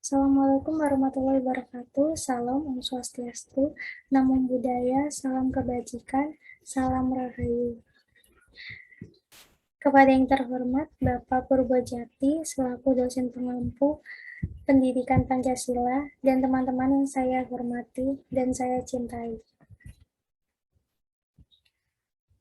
Assalamualaikum warahmatullahi wabarakatuh. Salam Om Swastiastu, Namo Buddhaya, salam kebajikan, salam rahayu. Kepada yang terhormat Bapak Purbojati selaku dosen pengampu Pendidikan Pancasila dan teman-teman yang saya hormati dan saya cintai.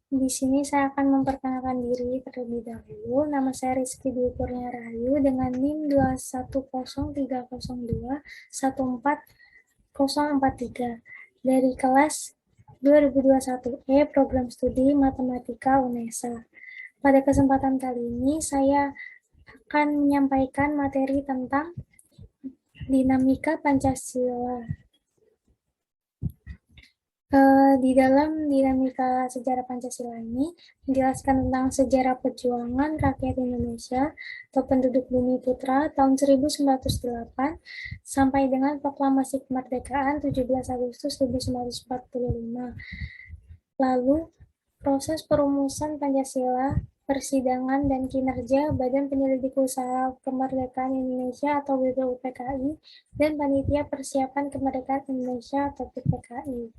Di sini saya akan memperkenalkan diri terlebih dahulu. Nama saya Rizky Dwi Kurnia Rahayu dengan NIM 21030214043 dari kelas 2021E Program Studi Matematika UNESA. Pada kesempatan kali ini saya akan menyampaikan materi tentang dinamika Pancasila. Di dalam dinamika sejarah Pancasila ini menjelaskan tentang sejarah perjuangan rakyat Indonesia atau penduduk Bumi Putra tahun 1908 sampai dengan proklamasi kemerdekaan 17 Agustus 1945. Lalu proses perumusan Pancasila, persidangan dan kinerja Badan Penyelidik Usaha Kemerdekaan Indonesia atau BPUPKI dan Panitia Persiapan Kemerdekaan Indonesia atau PPKI.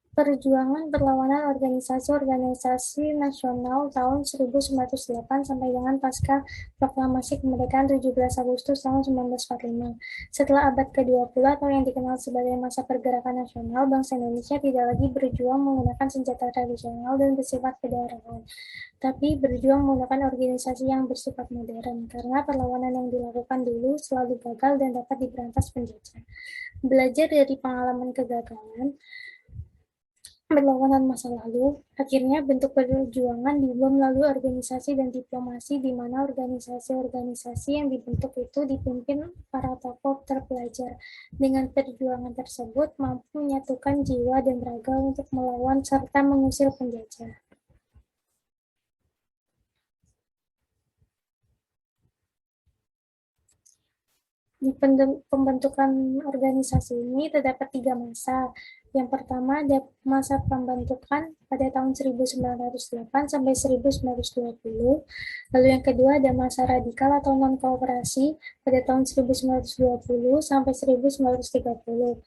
Perjuangan perlawanan organisasi-organisasi nasional tahun 1908 sampai dengan pasca proklamasi kemerdekaan 17 Agustus tahun 1945. Setelah abad ke-20 atau yang dikenal sebagai masa pergerakan nasional, bangsa Indonesia tidak lagi berjuang menggunakan senjata tradisional dan bersifat kedaerahan, tapi berjuang menggunakan organisasi yang bersifat modern, karena perlawanan yang dilakukan dulu selalu gagal dan dapat diberantas penjajah. Belajar dari pengalaman kegagalan berlawanan masa lalu, akhirnya bentuk perjuangan diubah melalui organisasi dan diplomasi, di mana organisasi-organisasi yang dibentuk itu dipimpin para tokoh terpelajar. Dengan perjuangan tersebut mampu menyatukan jiwa dan raga untuk melawan serta mengusir penjajah. Di pembentukan organisasi ini terdapat 3 masa. Yang pertama ada masa pembentukan pada tahun 1908 sampai 1920. Lalu yang kedua ada masa radikal atau non-kooperasi pada tahun 1920 sampai 1930.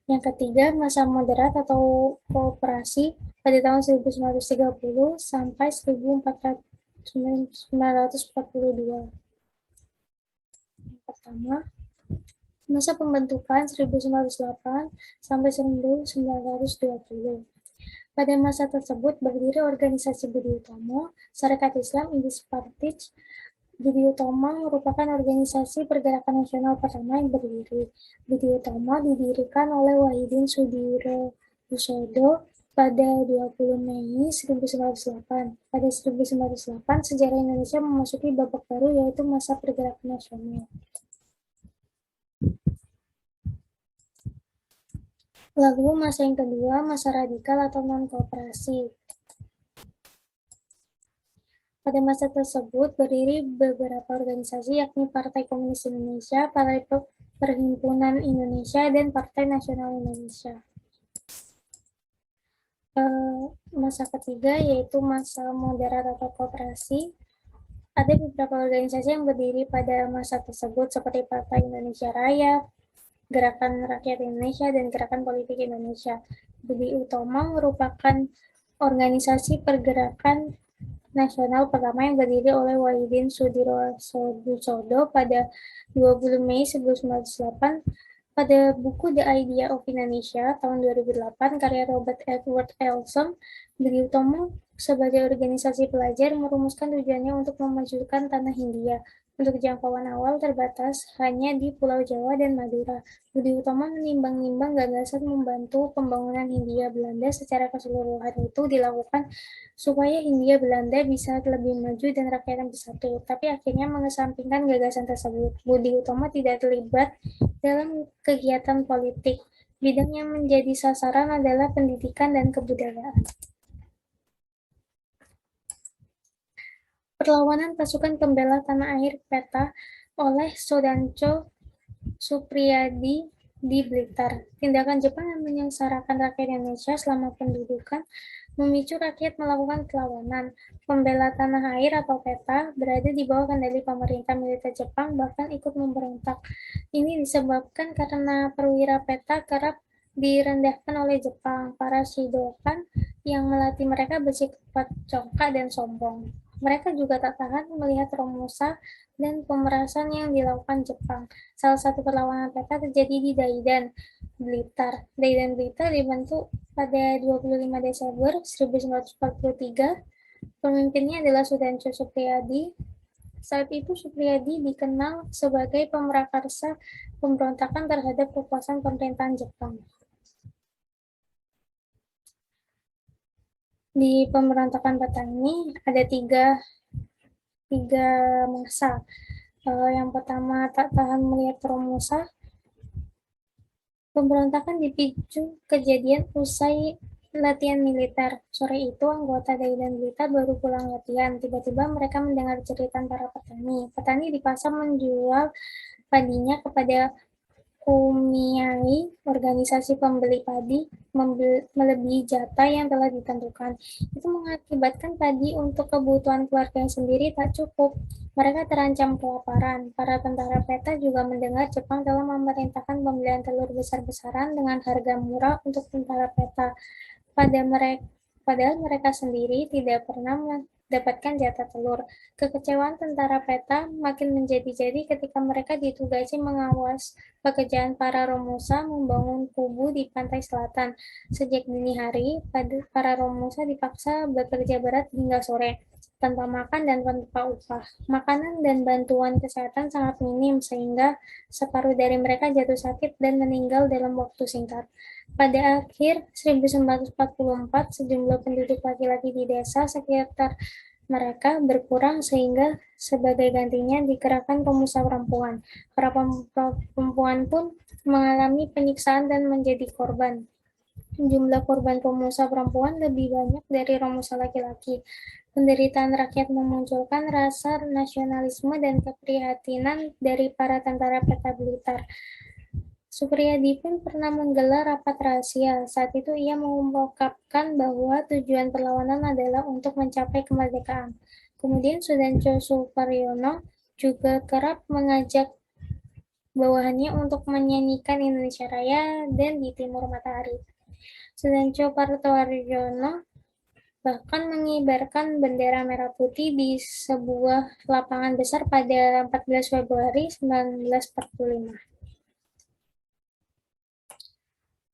Yang ketiga masa moderat atau kooperasi pada tahun 1930 sampai 1942. Pertama, masa pembentukan 1908 sampai 1920. Pada masa tersebut berdiri organisasi Budi Utomo, Sarekat Islam Indis Partij. Budi Utomo merupakan organisasi pergerakan nasional pertama yang berdiri. Budi Utomo didirikan oleh Wahidin Sudirohusodo pada 20 Mei 1908. Pada 1908, sejarah Indonesia memasuki babak baru, yaitu masa pergerakan nasional. Lalu masa yang kedua, masa radikal atau non-kooperasi. Pada masa tersebut berdiri beberapa organisasi, yakni Partai Komunis Indonesia, Partai Perhimpunan Indonesia, dan Partai Nasional Indonesia. Masa ketiga yaitu masa moderat atau kooperasi. Ada beberapa organisasi yang berdiri pada masa tersebut seperti Partai Indonesia Raya, Gerakan Rakyat Indonesia, dan Gerakan Politik Indonesia. Budi Utomo merupakan organisasi pergerakan nasional pertama yang berdiri oleh Wahidin Sudirohusodo pada 20 Mei 1908. Pada buku The Idea of Indonesia tahun 2008 karya Robert Edward Elson, Budi Utomo sebagai organisasi pelajar merumuskan tujuannya untuk memajukan tanah Hindia. Untuk jangkauan awal terbatas hanya di Pulau Jawa dan Madura. Budi Utomo menimbang-nimbang gagasan membantu pembangunan Hindia Belanda secara keseluruhan itu dilakukan supaya Hindia Belanda bisa lebih maju dan rakyatnya bersatu. Tapi akhirnya mengesampingkan gagasan tersebut. Budi Utomo tidak terlibat dalam kegiatan politik. Bidang yang menjadi sasaran adalah pendidikan dan kebudayaan. Perlawanan pasukan pembela tanah air PETA oleh Sodanco Supriyadi di Blitar. Tindakan Jepang yang menyengsarakan rakyat Indonesia selama pendudukan memicu rakyat melakukan perlawanan. Pembela tanah air atau PETA berada di bawah kendali pemerintah militer Jepang bahkan ikut memberontak. Ini disebabkan karena perwira PETA kerap direndahkan oleh Jepang. Para shidokan yang melatih mereka bersifat congkak dan sombong. Mereka juga tak tahan melihat Romusa dan pemerasan yang dilakukan Jepang. Salah satu perlawanan PETA terjadi di Daidan, Blitar. Daidan Blitar dibentuk pada 25 Desember 1943. Pemimpinnya adalah Sudarso Supriyadi. Saat itu Supriyadi dikenal sebagai pemrakarsa pemberontakan terhadap kekuasaan pemerintahan Jepang. Di pemberontakan PETA ini ada tiga masa. Yang pertama, tak tahan melihat Romusa. Pemberontakan dipicu kejadian usai latihan militer. Sore itu, anggota Daidan Blitar baru pulang latihan. Tiba-tiba mereka mendengar cerita para petani. Petani di pasar menjual padinya kepada Kumiai, organisasi pembeli padi, melebihi jatah yang telah ditentukan. Itu mengakibatkan padi untuk kebutuhan keluarga sendiri tak cukup. Mereka terancam kelaparan. Para tentara PETA juga mendengar Jepang telah memerintahkan pembelian telur besar-besaran dengan harga murah untuk tentara PETA. Padahal mereka sendiri tidak pernah mendapatkan jatah telur. Kekecewaan tentara PETA makin menjadi-jadi ketika mereka ditugasi mengawas pekerjaan para Romusa membangun kubu di pantai selatan. Sejak dini hari, para Romusa dipaksa bekerja berat hingga sore, tanpa makan dan tanpa upah. Makanan dan bantuan kesehatan sangat minim, sehingga separuh dari mereka jatuh sakit dan meninggal dalam waktu singkat. Pada akhir 1944, sejumlah penduduk laki-laki di desa sekitar mereka berkurang sehingga sebagai gantinya dikerahkan pemuda perempuan. Para perempuan pun mengalami penyiksaan dan menjadi korban. Jumlah korban pemuda perempuan lebih banyak dari Romusa laki-laki. Penderitaan rakyat memunculkan rasa nasionalisme dan keprihatinan dari para tentara PETA Blitar. Supriyadi pun pernah menggelar rapat rahasia. Saat itu ia mengungkapkan bahwa tujuan perlawanan adalah untuk mencapai kemerdekaan. Kemudian Sudarso Suparyono juga kerap mengajak bawahannya untuk menyanyikan Indonesia Raya dan di Timur Matahari. Sudarso Partowarjono bahkan mengibarkan bendera merah putih di sebuah lapangan besar pada 14 Februari 1945.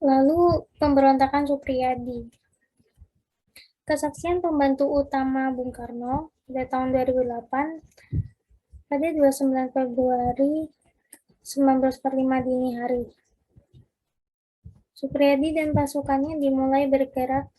Lalu pemberontakan Supriyadi. Kesaksian pembantu utama Bung Karno pada tahun 2008 pada 29 Februari 1945 dini hari. Supriyadi dan pasukannya dimulai bergerak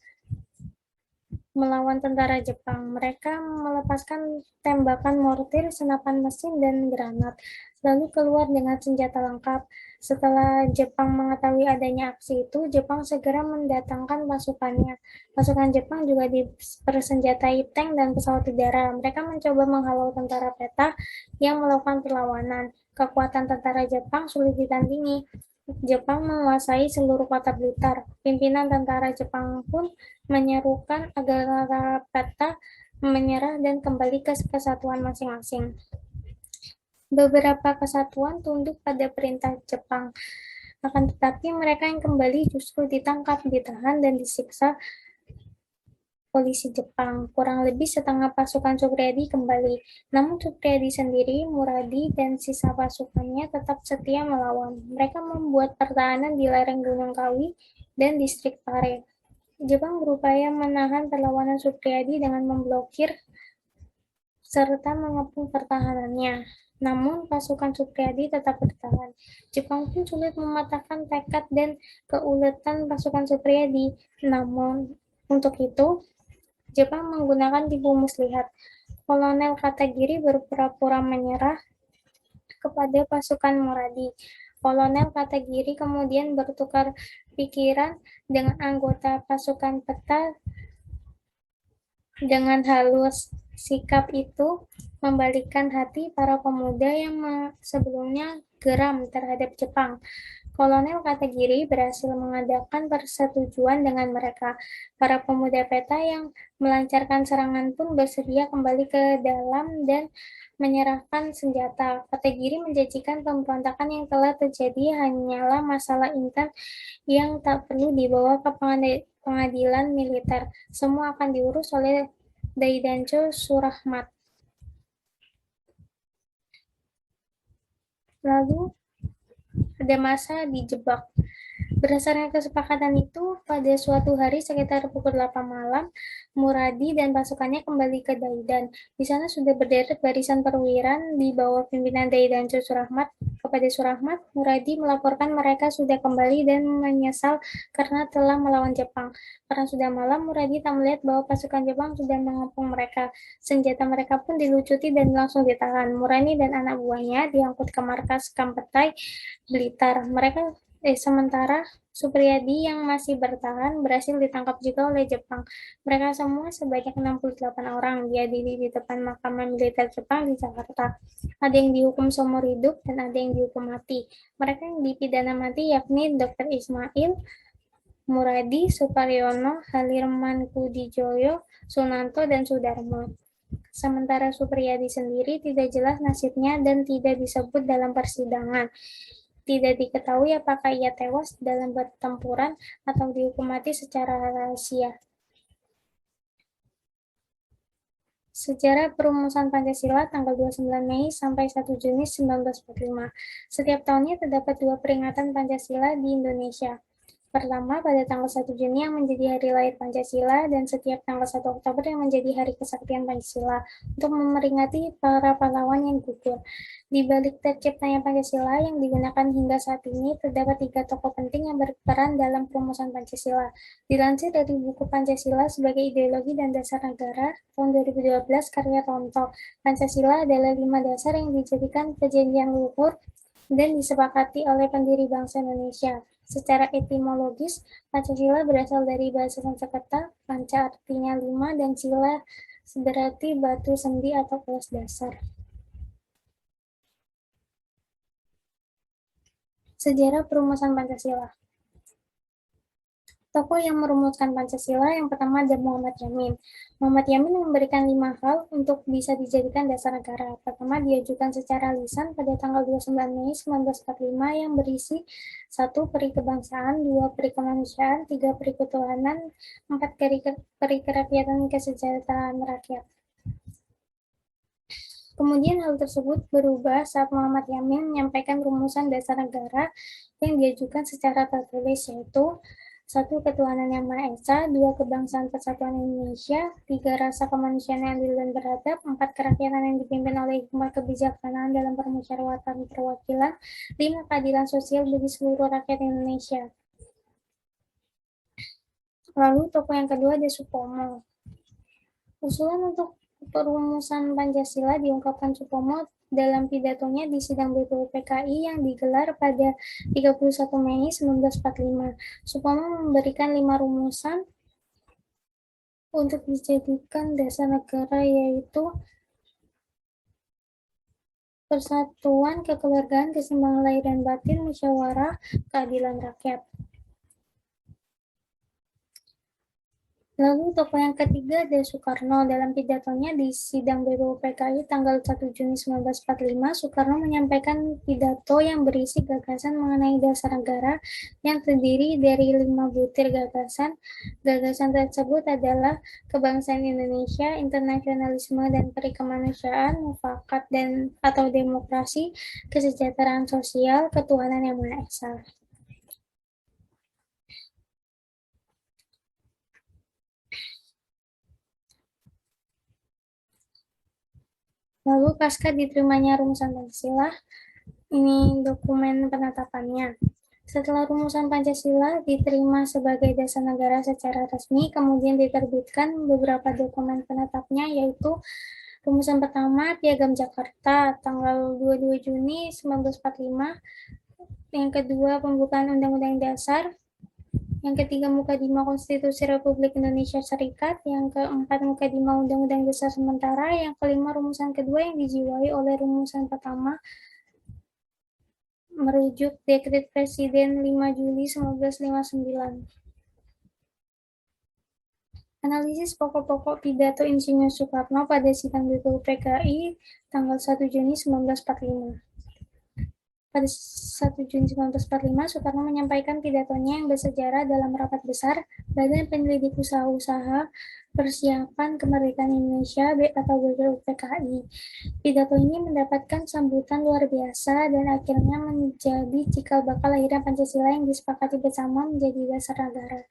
melawan tentara Jepang. Mereka melepaskan tembakan mortir, senapan mesin, dan granat, lalu keluar dengan senjata lengkap. Setelah Jepang mengetahui adanya aksi itu, Jepang segera mendatangkan pasukannya. Pasukan Jepang juga dipersenjatai tank dan pesawat udara. Mereka mencoba menghalau tentara PETA yang melakukan perlawanan. Kekuatan tentara Jepang sulit ditandingi. Jepang menguasai seluruh kota Blitar. Pimpinan tentara Jepang pun menyerukan agar PETA menyerah dan kembali ke kesatuan masing-masing. Beberapa kesatuan tunduk pada perintah Jepang, akan tetapi mereka yang kembali justru ditangkap, ditahan, dan disiksa polisi Jepang. Kurang lebih setengah pasukan Supriyadi kembali. Namun Supriyadi sendiri, Muradi, dan sisa pasukannya tetap setia melawan. Mereka membuat pertahanan di lereng Gunung Kawi dan distrik Pare. Jepang berupaya menahan perlawanan Supriyadi dengan memblokir serta mengepung pertahanannya. Namun pasukan Supriyadi tetap bertahan. Jepang pun sulit mematahkan tekad dan keuletan pasukan Supriyadi. Namun untuk itu, Jepang menggunakan tipu muslihat. Kolonel Katagiri berpura-pura menyerah kepada pasukan Muradi. Kolonel Katagiri kemudian bertukar pikiran dengan anggota pasukan PETA dengan halus. Sikap itu membalikkan hati para pemuda yang sebelumnya geram terhadap Jepang. Kolonel Katagiri berhasil mengadakan persetujuan dengan mereka. Para pemuda peta yang melancarkan serangan pun bersedia kembali ke dalam dan menyerahkan senjata. Katagiri menjanjikan pemberontakan yang telah terjadi hanyalah masalah intan yang tak perlu dibawa ke pengadilan militer. Semua akan diurus oleh Daidancho Surahmat. Lalu ada masa dijebak. Berdasarkan kesepakatan itu, pada suatu hari sekitar pukul 8 malam, Muradi dan pasukannya kembali ke Daidan. Di sana sudah berderet barisan perwira di bawah pimpinan Daidan Surahmat. Kepada Surahmat, Muradi melaporkan mereka sudah kembali dan menyesal karena telah melawan Jepang. Karena sudah malam, Muradi tak melihat bahwa pasukan Jepang sudah mengepung mereka. Senjata mereka pun dilucuti dan langsung ditahan. Murani dan anak buahnya diangkut ke markas Kampetai, Blitar. Sementara Supriyadi yang masih bertahan berhasil ditangkap juga oleh Jepang. Mereka semua sebanyak 68 orang dihadiri di depan mahkamah militer Jepang di Jakarta. Ada yang dihukum seumur hidup dan ada yang dihukum mati. Mereka yang dipidana mati yakni Dr. Ismail, Muradi, Suparyono, Halirman Kudijoyo, Sunanto, dan Sudarmo. Sementara Supriyadi sendiri tidak jelas nasibnya dan tidak disebut dalam persidangan. Tidak diketahui apakah ia tewas dalam pertempuran atau dihukum mati secara rahasia. Sejarah perumusan Pancasila tanggal 29 Mei sampai 1 Juni 1945. Setiap tahunnya terdapat 2 peringatan Pancasila di Indonesia. Pertama, pada tanggal 1 Juni yang menjadi hari lahir Pancasila, dan setiap tanggal 1 Oktober yang menjadi hari kesaktian Pancasila, untuk memperingati para pahlawan yang gugur. Di balik terciptanya Pancasila yang digunakan hingga saat ini, terdapat 3 tokoh penting yang berperan dalam perumusan Pancasila. Dilansir dari buku Pancasila sebagai Ideologi dan Dasar Negara, tahun 2012, karya Tonto, Pancasila adalah 5 dasar yang dijadikan perjanjian luhur dan disepakati oleh pendiri bangsa Indonesia. Secara etimologis, Pancasila berasal dari bahasa Sanskerta, panca artinya 5, dan sila berarti batu sendi atau kelas dasar. Sejarah perumusan Pancasila. Tokoh yang merumuskan Pancasila yang pertama ada Muhammad Yamin. Muhammad Yamin memberikan 5 hal untuk bisa dijadikan dasar negara. Pertama, diajukan secara lisan pada tanggal 29 Mei 1945 yang berisi 1. Peri kebangsaan, 2. Peri kemanusiaan, 3. Peri ketuhanan, 4. Peri kerakyatan kesejahteraan rakyat. Kemudian hal tersebut berubah saat Muhammad Yamin menyampaikan rumusan dasar negara yang diajukan secara tertulis, yaitu 1. Ketuhanan yang Maha Esa, 2. Kebangsaan Persatuan Indonesia, 3. Rasa kemanusiaan yang adil dan beradab, 4. Kerakyatan yang dipimpin oleh hikmah kebijaksanaan dalam permusyawaratan perwakilan, 5. Keadilan sosial bagi seluruh rakyat Indonesia. Lalu tokoh yang kedua ada Supomo. Usulan untuk perumusan Pancasila diungkapkan Supomo dalam pidatonya di sidang BPUPKI yang digelar pada 31 Mei 1945. Supomo memberikan 5 rumusan untuk dijadikan dasar negara, yaitu persatuan, kekeluargaan, keseimbangan lahir dan batin, musyawarah, keadilan rakyat. Lalu tokoh yang ketiga ada Soekarno. Dalam pidatonya di sidang BPUPKI tanggal 1 Juni 1945, Soekarno menyampaikan pidato yang berisi gagasan mengenai dasar negara yang terdiri dari 5 butir gagasan. Gagasan tersebut adalah kebangsaan Indonesia, internasionalisme dan perikemanusiaan, mufakat dan atau demokrasi, kesejahteraan sosial, ketuhanan yang Maha Esa. Lalu pasca diterimanya rumusan Pancasila, ini dokumen penetapannya. Setelah rumusan Pancasila diterima sebagai dasar negara secara resmi, kemudian diterbitkan beberapa dokumen penetapnya, yaitu rumusan pertama Piagam Jakarta tanggal 22 Juni 1945, yang kedua pembukaan Undang-Undang Dasar, yang ketiga Mukadimah Konstitusi Republik Indonesia Serikat, yang keempat Mukadimah Undang-Undang Dasar Sementara, yang kelima rumusan kedua yang dijiwai oleh rumusan pertama merujuk Dekret Presiden 5 Juli 1959. Analisis pokok-pokok pidato Insinyur Soekarno pada sidang BPUPKI tanggal 1 Juni 1945. Pada 1 Juni 1945, Soekarno menyampaikan pidatonya yang bersejarah dalam rapat besar Badan Penyelidik Usaha-Usaha Persiapan Kemerdekaan Indonesia atau BPUPKI. Pidato ini mendapatkan sambutan luar biasa dan akhirnya menjadi cikal bakal lahirnya Pancasila yang disepakati bersama menjadi dasar negara.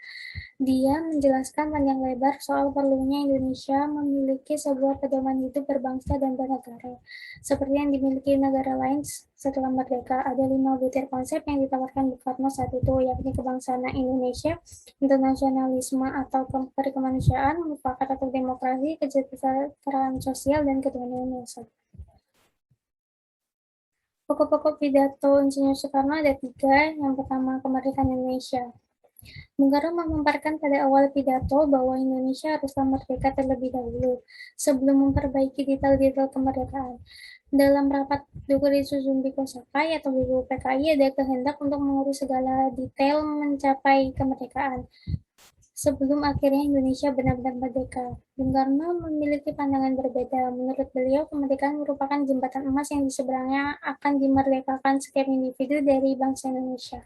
Dia menjelaskan panjang lebar soal perlunya Indonesia memiliki sebuah pedoman hidup berbangsa dan bernegara. Seperti yang dimiliki negara lain setelah merdeka, ada 5 butir konsep yang ditawarkan Bung Karno saat itu, yakni kebangsaan Indonesia, internasionalisme atau perkemanusiaan, mufakat atau demokrasi, kesejahteraan sosial, dan ketuhanan yang esa. Pokok-pokok pidato Insinyur Soekarno ada 3. Yang pertama, kemerdekaan Indonesia. Bung Karno memaparkan pada awal pidato bahwa Indonesia haruslah merdeka terlebih dahulu, sebelum memperbaiki detail-detail kemerdekaan. Dalam rapat Dukuri Susumbi Kosakai atau BPUPKI ada kehendak untuk mengurus segala detail mencapai kemerdekaan sebelum akhirnya Indonesia benar-benar merdeka. Bung Karno memiliki pandangan berbeda. Menurut beliau, kemerdekaan merupakan jembatan emas yang di seberangnya akan dimerdekakan setiap individu dari bangsa Indonesia.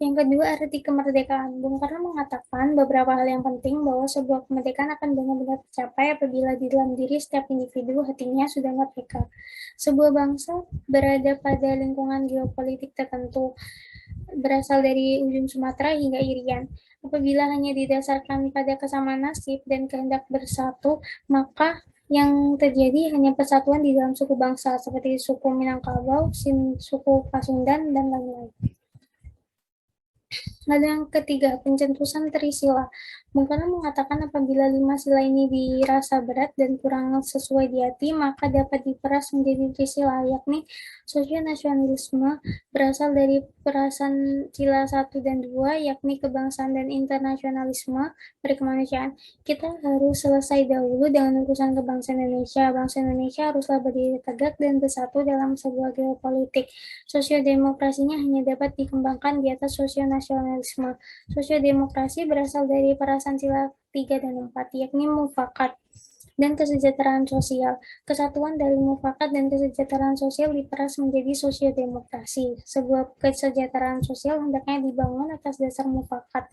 Yang kedua, arti kemerdekaan. Bung Karno mengatakan beberapa hal yang penting bahwa sebuah kemerdekaan akan benar-benar tercapai apabila di dalam diri setiap individu hatinya sudah merdeka. Sebuah bangsa berada pada lingkungan geopolitik tertentu, berasal dari ujung Sumatera hingga Irian. Apabila hanya didasarkan pada kesamaan nasib dan kehendak bersatu, maka yang terjadi hanya persatuan di dalam suku bangsa, seperti suku Minangkabau, suku Pasundan, dan lain-lain. Lalu yang ketiga, pencetusan Trisila. Bung Karno mengatakan apabila 5 sila ini dirasa berat dan kurang sesuai di hati, maka dapat diperas menjadi Trisila, yakni sosionasionalisme berasal dari perasan sila 1 dan 2, yakni kebangsaan dan internasionalisme berkemanusiaan. Kita harus selesai dahulu dengan urusan kebangsaan Indonesia. Bangsa Indonesia haruslah berdiri tegak dan bersatu dalam sebuah geopolitik. Sosiodemokrasinya hanya dapat dikembangkan di atas sosionasionalisme. Sosiodemokrasi berasal dari perasan sila 3 dan 4, yakni mufakat dan kesejahteraan sosial. Kesatuan dari mufakat dan kesejahteraan sosial diperas menjadi sosiodemokrasi. Sebuah kesejahteraan sosial hendaknya dibangun atas dasar mufakat.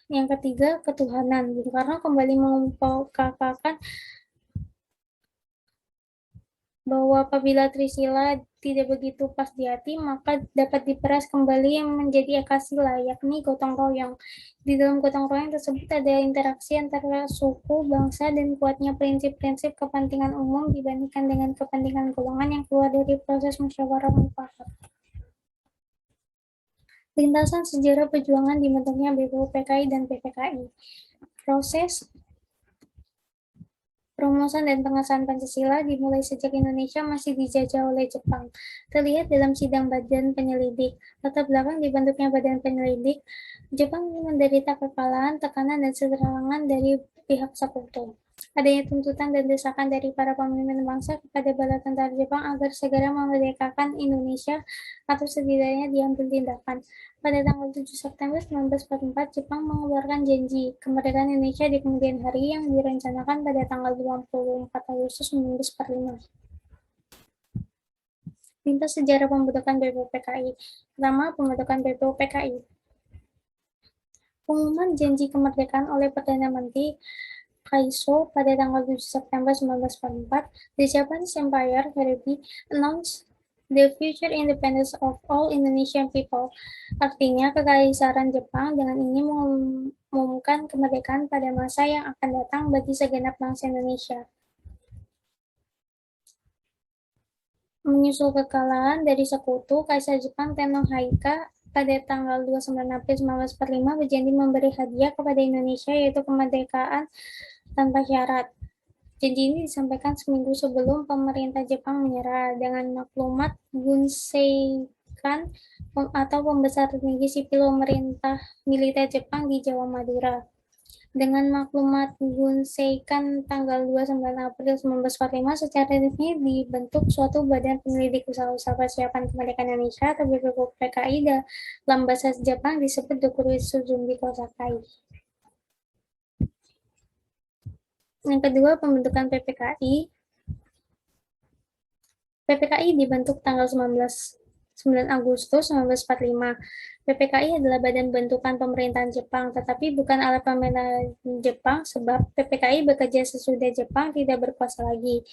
Yang ketiga, ketuhanan. Bung Karno kembali mengungkapkan bahwa apabila Trisila tidak begitu pas di hati, maka dapat diperas kembali yang menjadi ekasila, yakni gotong royong. Di dalam gotong royong tersebut ada interaksi antara suku, bangsa, dan kuatnya prinsip-prinsip kepentingan umum dibandingkan dengan kepentingan golongan yang keluar dari proses musyawarah mufakat. Lintasan sejarah perjuangan dibentuknya BPUPKI dan PPKI. Proses perumusan dan pengesahan Pancasila dimulai sejak Indonesia masih dijajah oleh Jepang. Terlihat dalam sidang Badan Penyelidik. Latar belakang dibentuknya Badan Penyelidik, Jepang menderita kekalahan, tekanan, dan serangan dari pihak sekutu. Adanya tuntutan dan desakan dari para pemimpin bangsa kepada bala tentara Jepang agar segera memerdekakan Indonesia atau setidaknya diambil tindakan. Pada tanggal 7 September 1944, Jepang mengeluarkan janji kemerdekaan Indonesia di kemudian hari yang direncanakan pada tanggal 24 Agustus 1945. Lintas sejarah pembentukan BPUPKI. Pertama, pembentukan BPUPKI. Pengumuman janji kemerdekaan oleh Perdana Menteri Kaiso pada tanggal 7 September 1944, the Japanese Empire Territory announced the future independence of all Indonesian people. Artinya, kekaisaran Jepang dengan ini mengumumkan kemerdekaan pada masa yang akan datang bagi segenap bangsa Indonesia. Menyusul kekalahan dari sekutu, Kaisar Jepang Tenno Haika pada tanggal 29 April 1945 berjanji memberi hadiah kepada Indonesia, yaitu kemerdekaan tanpa syarat. Janji ini disampaikan seminggu sebelum pemerintah Jepang menyerah dengan maklumat Bunseikan atau pembesar tinggi sipil pemerintah militer Jepang di Jawa Madura. Dengan maklumat Gunseikan tanggal 29 April 1945, secara resmi dibentuk suatu Badan Penyelidik Usaha-Usaha Persiapan Kemerdekaan Indonesia atau BPUPKI dalam bahasa Jepang disebut Dokuritsu Zumbi Kosakai. Yang kedua, pembentukan PPKI. PPKI dibentuk tanggal 9 Agustus 1945. PPKI adalah badan bentukan pemerintahan Jepang, tetapi bukan alat pemerintahan Jepang sebab PPKI bekerja sesudah Jepang tidak berkuasa lagi.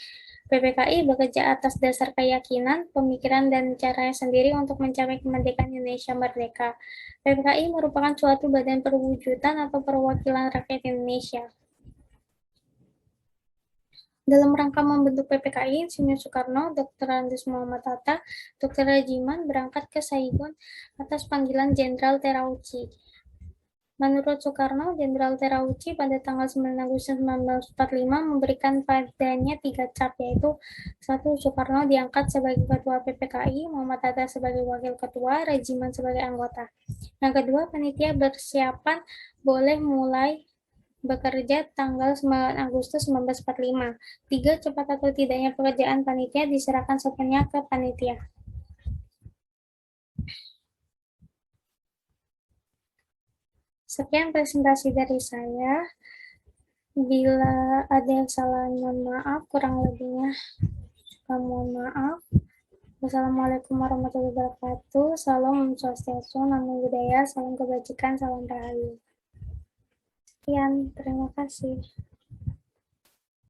PPKI bekerja atas dasar keyakinan, pemikiran, dan caranya sendiri untuk mencapai kemerdekaan Indonesia merdeka. PPKI merupakan suatu badan perwujudan atau perwakilan rakyat Indonesia. Dalam rangka membentuk PPKI, Insinyur Soekarno, Dr. Andes Muhammad Hatta, Dr. Rajiman berangkat ke Saigon atas panggilan Jenderal Terauchi. Menurut Soekarno, Jenderal Terauchi pada tanggal 9 Agustus 1945 memberikan padanya 3 cap, yaitu 1. Soekarno diangkat sebagai Ketua PPKI, Muhammad Hatta sebagai Wakil Ketua, Rajiman sebagai anggota. Yang kedua, panitia persiapan boleh mulai bekerja tanggal 9 Agustus 1945. 3. Cepat atau tidaknya pekerjaan panitia diserahkan sepenuhnya ke panitia. Sekian presentasi dari saya. Bila ada yang salah, mohon maaf. Kurang lebihnya, mohon maaf. Wassalamualaikum warahmatullahi wabarakatuh. Salam Swastiastu, Namo Buddhaya, salam kebajikan, salam rahayu. Sekian, terima kasih.